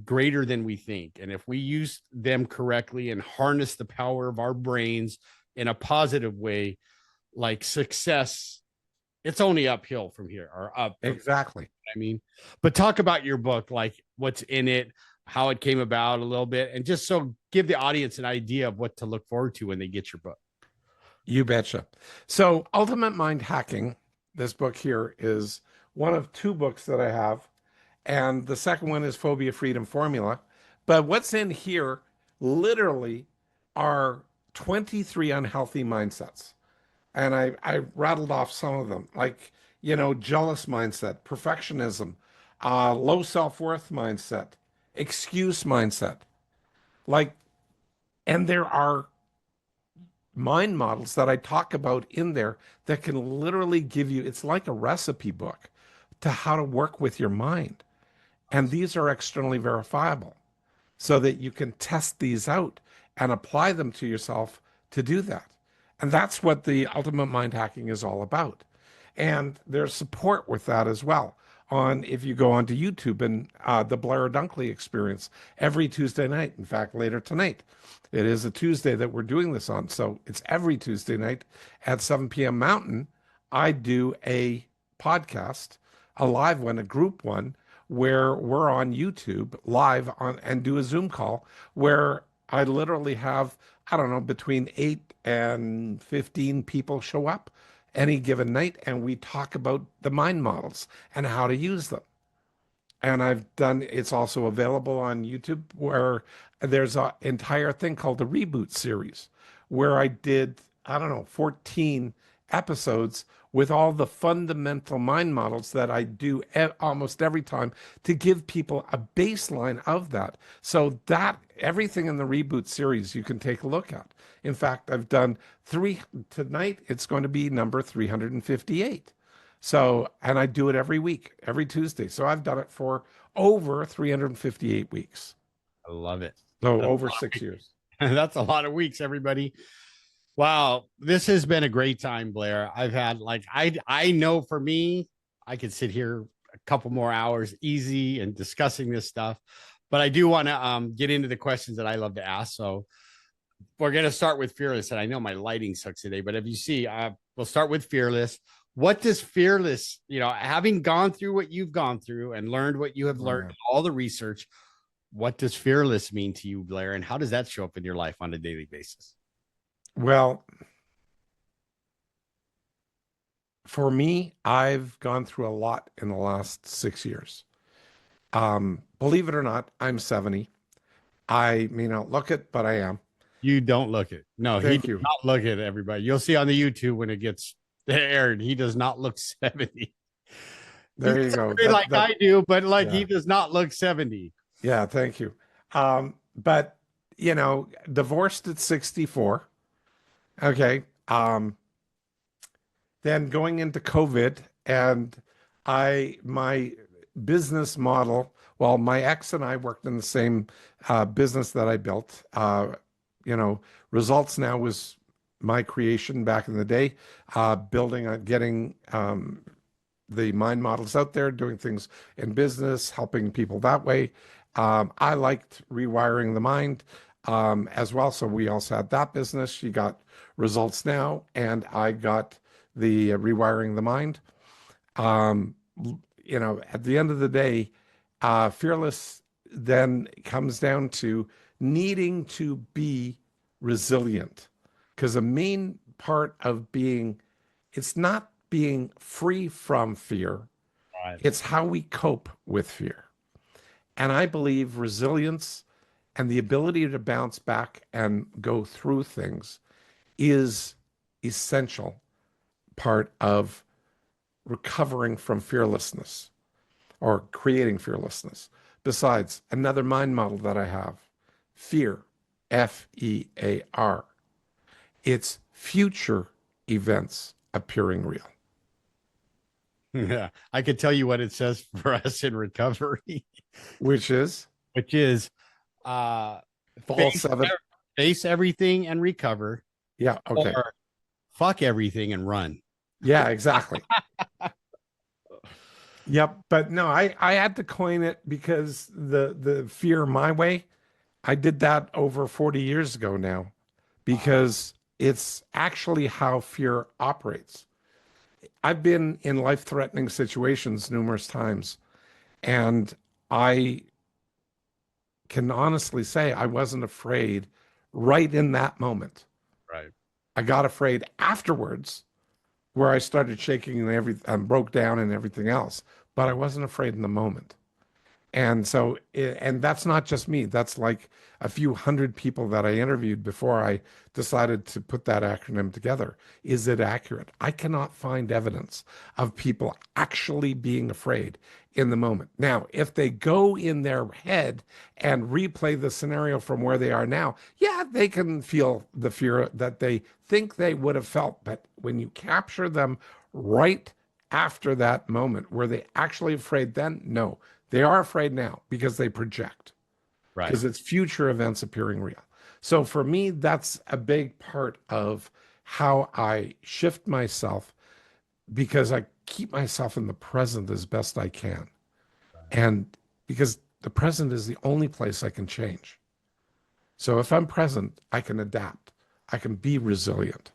greater than we think. And if we use them correctly and harness the power of our brains in a positive way, like success, it's only uphill from here or up. Exactly. But talk about your book, like what's in it, how it came about a little bit, and just so give the audience an idea of what to look forward to when they get your book. You betcha. So Ultimate Mind Hacking This book here is one of two books that I have. And the second one is Phobia Freedom Formula. But what's in here literally are 23 unhealthy mindsets. And I rattled off some of them, like, jealous mindset, perfectionism, low self-worth mindset, excuse mindset. Like, and there are mind models that I talk about in there that can literally give you, it's like a recipe book to how to work with your mind. And these are externally verifiable so that you can test these out and apply them to yourself to do that. And that's what the ultimate mind hacking is all about. And there's support with that as well. On if you go onto YouTube and the Blair Dunkley experience every Tuesday night. In fact, later tonight, it is a Tuesday that we're doing this on. So it's every Tuesday night at 7 p.m. Mountain. I do a podcast, a live one, a group one, where we're on YouTube live on and do a Zoom call where I literally have, I don't know, between 8 and 15 people show up any given night, and we talk about the mind models and how to use them. And it's also available on YouTube where there's an entire thing called the Reboot series where I did, I don't know, 14 episodes with all the fundamental mind models that I do almost every time to give people a baseline of that. So that everything in the Reboot series you can take a look at. In fact, I've done 3 tonight. It's going to be number 358. So, and I do it every week, every Tuesday. So I've done it for over 358 weeks. I love it. So over 6 years. That's a lot of weeks, everybody. Wow, this has been a great time, Blair. I've had I know for me, I could sit here a couple more hours easy and discussing this stuff, but I do want to get into the questions that I love to ask. So we're going to start with fearless, and I know my lighting sucks today, but if you see, we'll start with fearless. What does fearless, having gone through what you've gone through and learned what you have learned, all the research, what does fearless mean to you, Blair, and how does that show up in your life on a daily basis? Well, for me, I've gone through a lot in the last 6 years. Believe it or not, I'm 70. I may not look it, but I am. You don't look it. No, Thank he you. does not look it, everybody. You'll see on the YouTube when it gets aired, he does not look 70. There you go. I do, but he does not look 70. Yeah, thank you. But, divorced at 64. Okay. Then going into COVID, and my business model, well, my ex and I worked in the same business that I built. Results Now was my creation back in the day, getting the mind models out there, doing things in business, helping people that way. I liked rewiring the mind as well. So we also had that business. She got Results Now, and I got the rewiring the mind. At the end of the day, fearless then comes down to needing to be resilient, because the main part of it's not being free from fear. Right. It's how we cope with fear. And I believe resilience and the ability to bounce back and go through things is essential part of recovering from fearlessness or creating fearlessness. Besides, another mind model that I have, fear, F-E-A-R. It's future events appearing real. Yeah, I could tell you what it says for us in recovery, Which is face everything and recover. Yeah, okay. Or fuck everything and run. Yeah, exactly. Yep. But no, I had to coin it because the fear my way, I did that over 40 years ago now, because it's actually how fear operates. I've been in life-threatening situations numerous times, and I can honestly say I wasn't afraid right in that moment. Right. I got afraid afterwards where I started shaking and everything, broke down and everything else, but I wasn't afraid in the moment. And so, and that's not just me. That's like a few hundred people that I interviewed before I decided to put that acronym together. Is it accurate? I cannot find evidence of people actually being afraid in the moment. Now, if they go in their head and replay the scenario from where they are now, yeah, they can feel the fear that they think they would have felt. But when you capture them right after that moment, were they actually afraid then? No. They are afraid now because they project, Right. because it's future events appearing real. So for me, that's a big part of how I shift myself, because I keep myself in the present as best I can. And because the present is the only place I can change. So if I'm present, I can adapt. I can be resilient.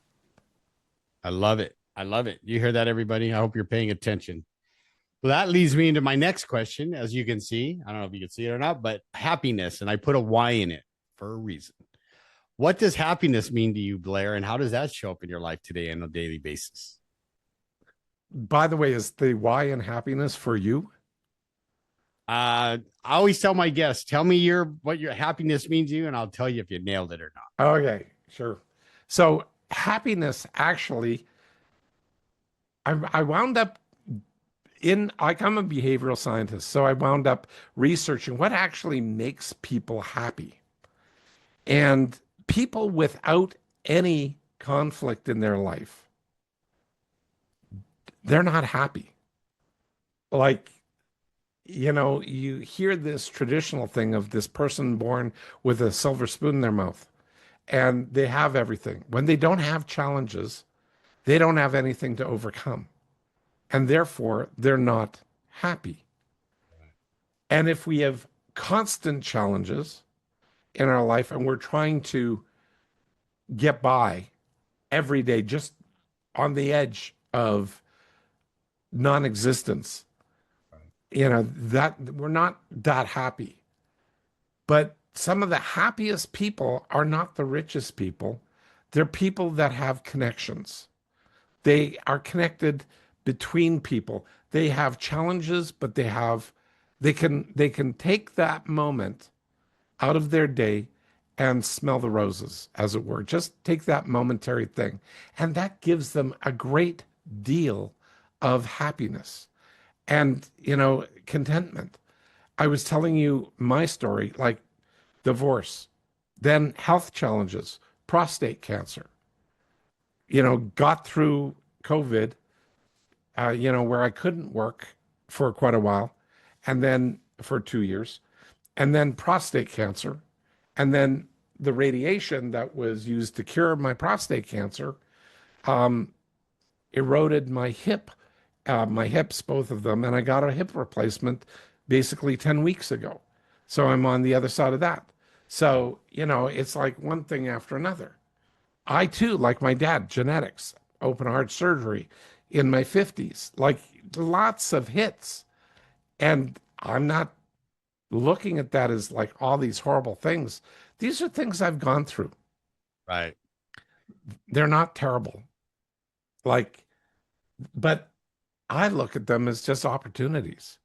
I love it. I love it. You hear that, everybody? I hope you're paying attention. Well, that leads me into my next question. As you can see, I don't know if you can see it or not, but happiness, and I put a Y in it for a reason. What does happiness mean to you, Blair, and how does that show up in your life today on a daily basis? By the way, is the why in happiness for you? I always tell my guests, tell me what your happiness means to you, and I'll tell you if you nailed it or not. Okay, sure. So happiness actually, I wound up like I'm a behavioral scientist, so I wound up researching what actually makes people happy. And people without any conflict in their life, they're not happy. Like, you hear this traditional thing of this person born with a silver spoon in their mouth, and they have everything. When they don't have challenges, they don't have anything to overcome. And therefore, they're not happy. And if we have constant challenges in our life and we're trying to get by every day, just on the edge of non-existence, that we're not that happy. But some of the happiest people are not the richest people. They're people that have connections. They are connected between people. They have challenges, but they can take that moment out of their day and smell the roses, as it were. Just take that momentary thing. And that gives them a great deal of happiness and, contentment. I was telling you my story, like divorce, then health challenges, prostate cancer, got through COVID, where I couldn't work for quite a while, and then for 2 years, and then prostate cancer, and then the radiation that was used to cure my prostate cancer eroded my hips, both of them, and I got a hip replacement basically 10 weeks ago. So I'm on the other side of that. So, it's like one thing after another. I too, like my dad, genetics, open heart surgery in my 50s, like lots of hits. And I'm not looking at that as like all these horrible things. These are things I've gone through. Right. They're not terrible. But I look at them as just opportunities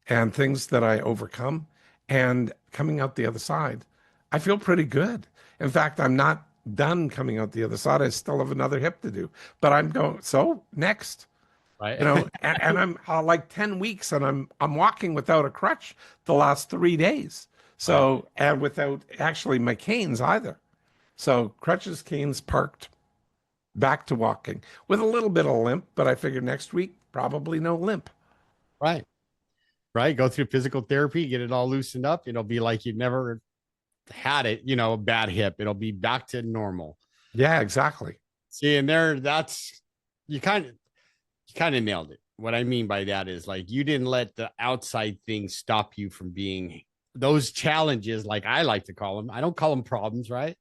and things that I overcome. And coming out the other side, I feel pretty good. In fact, I'm not done coming out the other side. I still have another hip to do, but I'm going, so next, Right. and I'm like 10 weeks and I'm walking without a crutch the last 3 days. So, Right. and without actually my canes either. So crutches, canes, parked, back to walking with a little bit of limp, but I figure next week, probably no limp. Right. Right. Go through physical therapy, get it all loosened up. It'll be like you've never had it, a bad hip. It'll be back to normal. Yeah, exactly. See, and that's you kind of nailed it. What I mean by that is like you didn't let the outside things stop you from being those challenges, like I like to call them. I don't call them problems, right?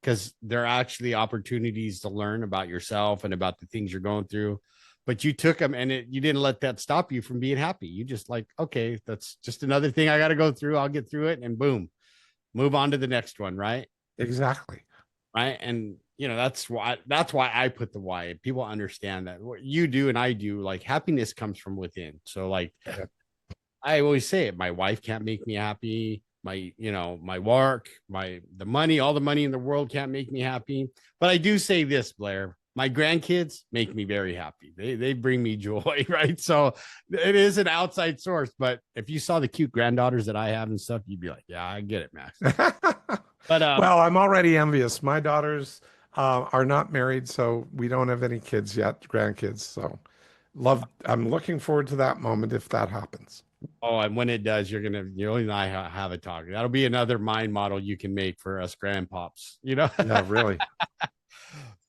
Because they're actually opportunities to learn about yourself and about the things you're going through. But you took them and you didn't let that stop you from being happy. You just like, okay, that's just another thing I got to go through. I'll get through it and boom, move on to the next one. Right. Exactly. Right. And that's why I put the why. People understand that what you do and I do, like happiness comes from within. So like I always say it, my wife can't make me happy. My work, the money, all the money in the world can't make me happy. But I do say this, Blair, my grandkids make me very happy. They bring me joy, right? So it is an outside source. But if you saw the cute granddaughters that I have and stuff, you'd be like, yeah, I get it, Max. But Well, I'm already envious. My daughters are not married, so we don't have any kids yet, grandkids. So I'm looking forward to that moment if that happens. oh, and when it does, you and I have a talk. That'll be another mind model you can make for us grandpops, Yeah, really.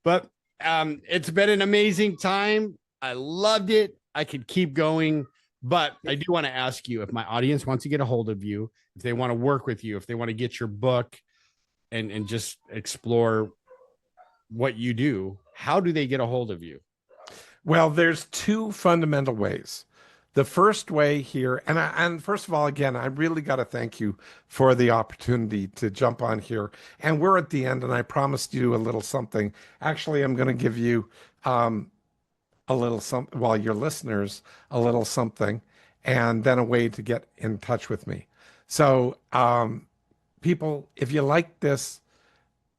But it's been an amazing time. I loved it. I could keep going, but I do want to ask you, if my audience wants to get a hold of you, if they want to work with you, if they want to get your book and just explore what you do, how do they get a hold of you? Well, there's two fundamental ways. The first way here, and first of all, again, I really got to thank you for the opportunity to jump on here. And we're at the end, and I promised you a little something. Actually, I'm going to give you a little something, well, your listeners, a little something, and then a way to get in touch with me. So, people, if you like this,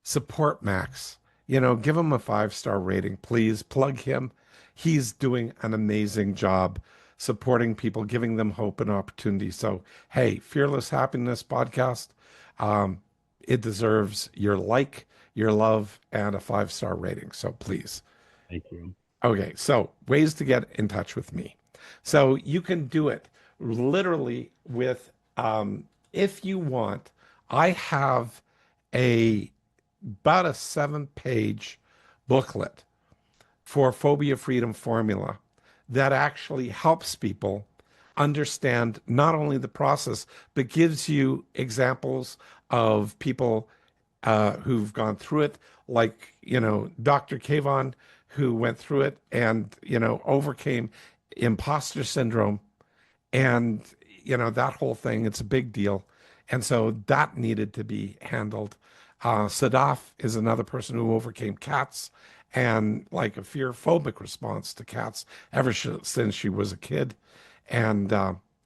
support Max. Give him a 5-star rating, please. Plug him. He's doing an amazing job supporting people, giving them hope and opportunity. So, hey, Fearless Happiness Podcast, it deserves your like, your love, and a 5-star rating. So please. Thank you. Okay, so ways to get in touch with me. So you can do it literally with, if you want, I have about a 7-page booklet for Phobia Freedom Formula that actually helps people understand not only the process, but gives you examples of people who've gone through it, like, Dr. Kavon, who went through it and, overcame imposter syndrome and, that whole thing. It's a big deal. And so that needed to be handled. Sadaf is another person who overcame cats and like a fear phobic response to cats since she was a kid. And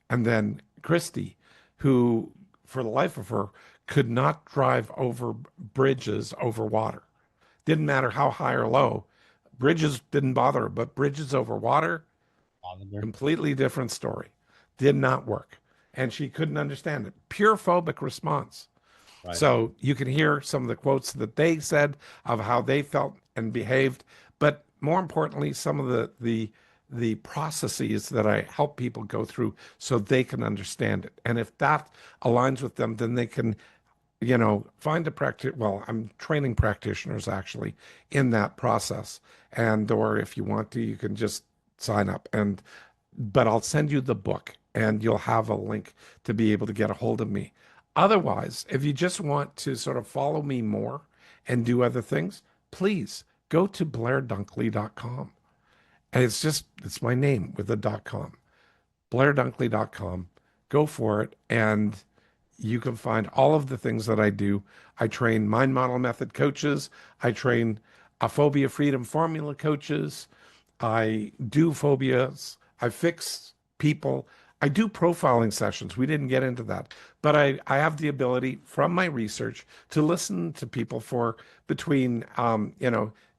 then Christy, who for the life of her could not drive over bridges over water. Didn't matter how high or low. Bridges didn't bother her, but bridges over water, completely different story. Did not work. And she couldn't understand it. Pure phobic response. Right. So you can hear some of the quotes that they said of how they felt and behaved, but more importantly, some of the processes that I help people go through so they can understand it. And if that aligns with them, then they can, find a practice. Well, I'm training practitioners actually in that process. Or if you want to, you can just sign up. But I'll send you the book and you'll have a link to be able to get a hold of me. Otherwise, if you just want to sort of follow me more and do other things, please go to blairdunkley.com. And it's my name with a .com, blairdunkley.com. Go for it. And you can find all of the things that I do. I train mind model method coaches. I train a phobia freedom formula coaches. I do phobias. I fix people. I do profiling sessions. We didn't get into that. But I have the ability from my research to listen to people for between 10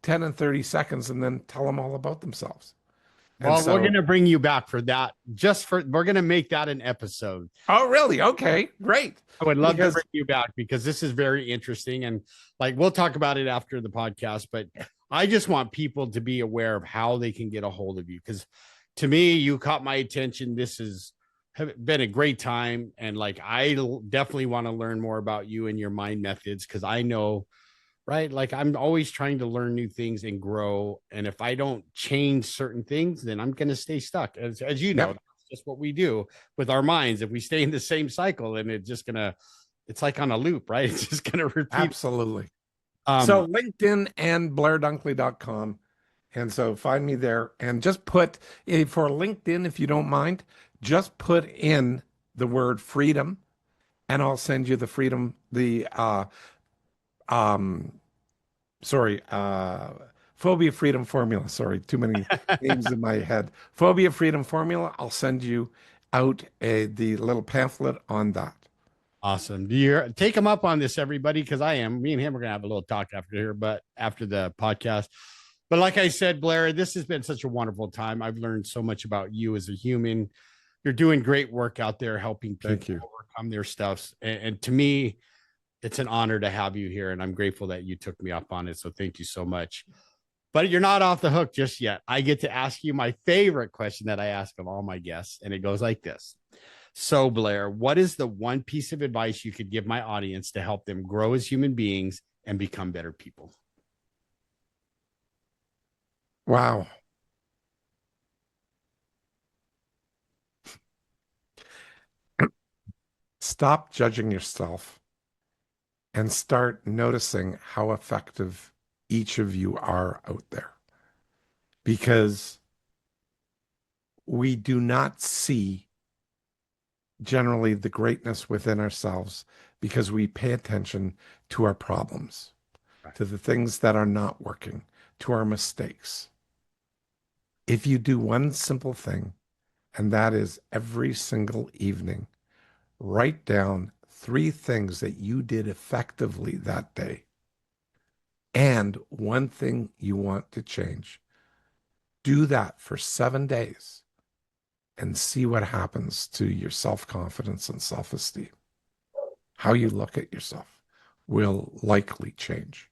and 30 seconds and then tell them all about themselves. Well, we're going to bring you back for that. We're going to make that an episode. Oh, really? Okay, great. I would love to bring you back because this is very interesting. And like, we'll talk about it after the podcast, but I just want people to be aware of how they can get a hold of you. Because to me, you caught my attention. This has been a great time. And like, I definitely want to learn more about you and your mind methods. Cause I know, right? Like I'm always trying to learn new things and grow. And if I don't change certain things, then I'm going to stay stuck. As you know, that's just what we do with our minds. If we stay in the same cycle, then it's like on a loop, right? It's just going to repeat. Absolutely. So LinkedIn and blairdunkley.com. And so find me there and just put for LinkedIn, if you don't mind, just put in the word freedom and I'll send you the sorry, Phobia Freedom Formula. Sorry, too many names in my head. Phobia Freedom Formula. I'll send you out the little pamphlet on that. Awesome. Do you take him up on this, everybody? Because I am. Me and him are gonna have a little talk after here, but after the podcast. But like I said, Blair, this has been such a wonderful time. I've learned so much about you as a human. You're doing great work out there, helping people overcome their stuffs. And to me, it's an honor to have you here, and I'm grateful that you took me up on it. So thank you so much. But you're not off the hook just yet. I get to ask you my favorite question that I ask of all my guests, and it goes like this. So, Blair, what is the one piece of advice you could give my audience to help them grow as human beings and become better people? Wow. Stop judging yourself and start noticing how effective each of you are out there. Because we do not see generally the greatness within ourselves because we pay attention to our problems, to the things that are not working, to our mistakes. If you do one simple thing, and that is every single evening, write down 3 things that you did effectively that day and one thing you want to change. Do that for 7 days and see what happens to your self-confidence and self-esteem. How you look at yourself will likely change.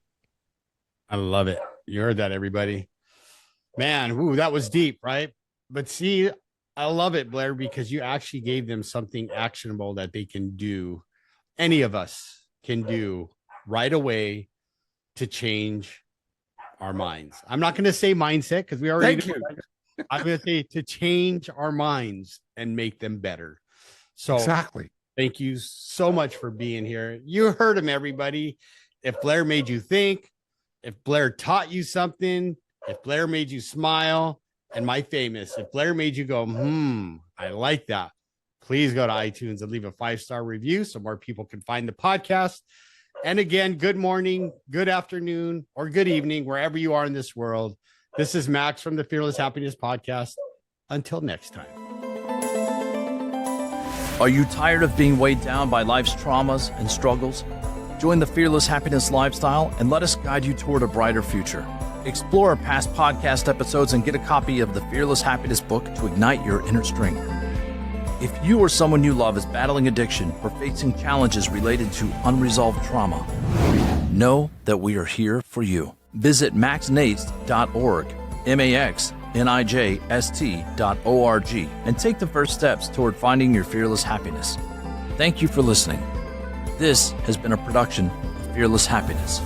I love it. You heard that, everybody. Man, ooh, that was deep, right? But see, I love it, Blair, because you actually gave them something actionable that they can do. Any of us can do right away to change our minds. I'm not going to say mindset because we already Thank you. I'm going to say to change our minds and make them better. So Exactly. thank you so much for being here. You heard him, everybody. If Blair made you think, if Blair taught you something, if Blair made you smile, and my famous, if Blair made you go, I like that, please go to iTunes and leave a 5-star review so more people can find the podcast. And again, good morning, good afternoon, or good evening, wherever you are in this world. This is Max from the Fearless Happiness Podcast. Until next time. Are you tired of being weighed down by life's traumas and struggles? Join the Fearless Happiness lifestyle and let us guide you toward a brighter future. Explore our past podcast episodes and get a copy of the Fearless Happiness book to ignite your inner strength. If you or someone you love is battling addiction or facing challenges related to unresolved trauma, know that we are here for you. Visit maxnist.org, maxnijst.org, and take the first steps toward finding your fearless happiness. Thank you for listening. This has been a production of Fearless Happiness.